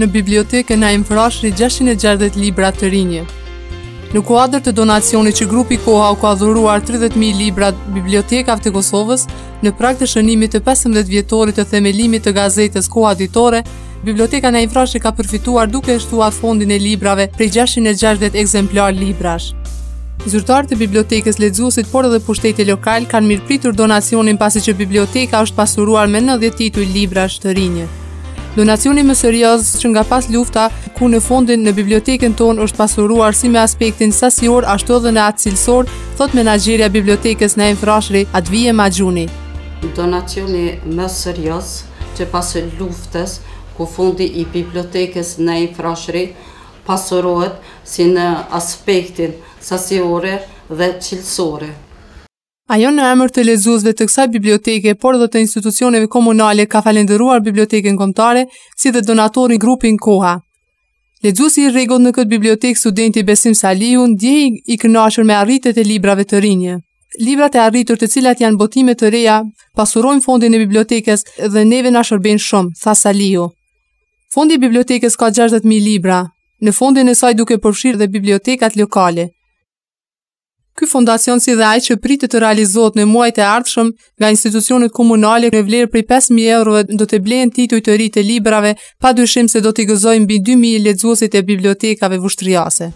në bibliotekën Naim Frashëri 660 libra të rinj. Në kuadër të donacionit që grupi Koha u ka dhuruar 30.000 libra bibliotekave të Kosovës, në prag të shënimit të 15 vjetorit të themelimit të gazetës Koha Ditore, Biblioteka Naim Frashëri ka përfituar duke shtuar fondin e librave prej 660 ekzemplar librash. Zyrtarët e bibliotekës, lexuesit, por edhe pushteti lokal kanë mirëpritur donacionin pasi që biblioteka është pasuruar me 90 tituj librash të rinj. Donacioni më serioz që nga pas lufta, ku në fondin në bibliotekën tonë është pasuruar si me aspektin sasior ashtu edhe në atë cilësor, thot menaxherja e bibliotekës Naim Frashëri, Advije Maxhuni. Donacioni më serioz që pas luftës, ku fondi i bibliotekës Naim Frashëri pasurohet si në aspektin sasiore dhe cilësore. Ajo në emër të lexuesve të kësaj biblioteke, por edhe të institucioneve komunale, ka falenderuar bibliotekën kombëtare, si dhe donatorin grupin Koha. Lexuesi i rregullt në këtë bibliotekë, studenti Besim Saliu, ndjehej i kënaqur me arritjet e librave të rinj. Librat e arritur, të cilat janë botime të reja, pasurojnë fondin e bibliotekës dhe neve na shërbejnë shumë, tha Saliu. Fondi i bibliotekës ka 60.000 libra, në fondin e saj duke përfshirë dhe bibliotekat lokale. Ky fondacion, si dhe ai që pritet të realizohet në muajt e ardhshëm nga institucionet komunale, në vlerë prej 5.000 eurove, do të blejnë tituj të ri të librave, padyshim se do t'i gëzojnë mbi 2.000 lexuesit e bibliotekave vushtrijase.